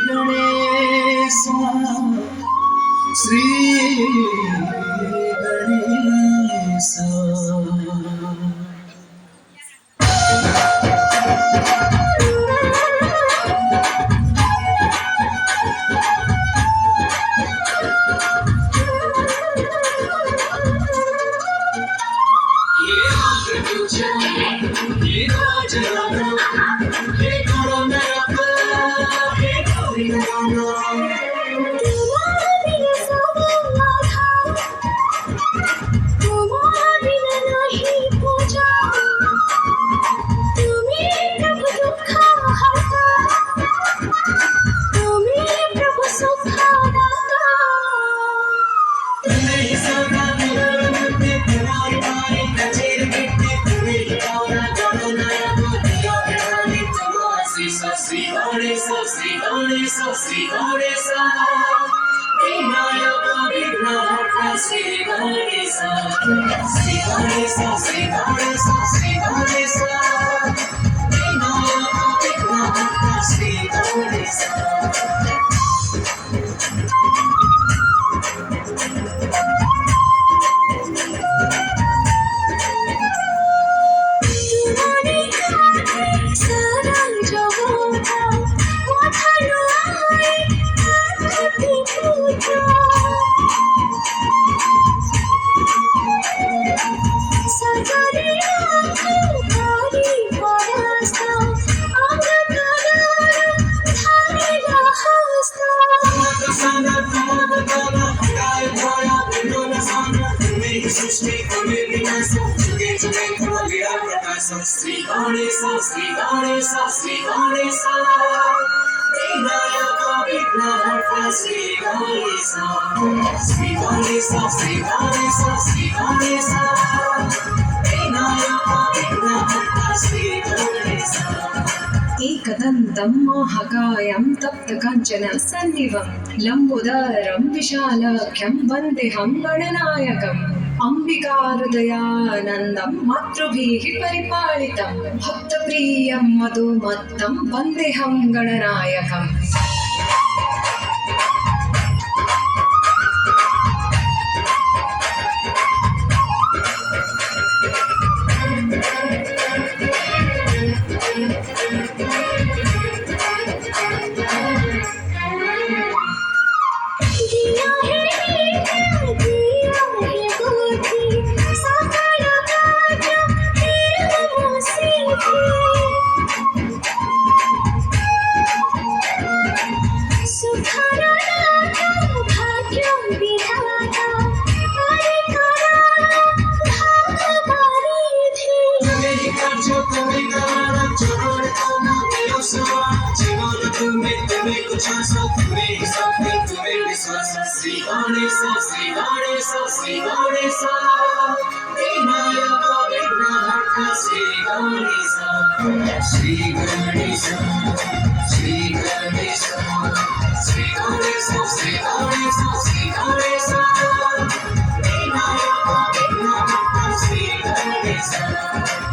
Ganesh Shri Ganesh. Sri Ganesha, Sri Ganesha, Sri Ganesha, Vinayaka Vignahata, Sri Ganesha, Sri Ganesha, Sri Ganesha, Sri Ganesha, Vinayaka Vignahata, Sri Ganesha. Sri Ganesha, Sri Ganesha, Sri Ganesha, Vinayaka Vignahata, Sri Ganesha, Sri Ganesha, Sri Ganesha, Sri Ganesha, Vinayaka Vignahata, Sri Ganesha. एकदन्तं महाकायं तप्तकाञ्चन सन्निभं लम्बोदरं विशालाख्यं वन्देऽहं गणनायकम् अम्बिकाहृदयानन्दं मातृभिः परिपालितं भक्तप्रियं मधुमत्तं वन्देऽहं गणनायकम्। Sri Ganesha, Sri Ganesha, Sri Ganesha, Vinayaka Vignahata, Sri Ganesha, Sri Ganesha, Sri Ganesha, Sri Ganesha, Sri Ganesha, Sri Ganesha, Vinayaka Vignahata, Sri Ganesha.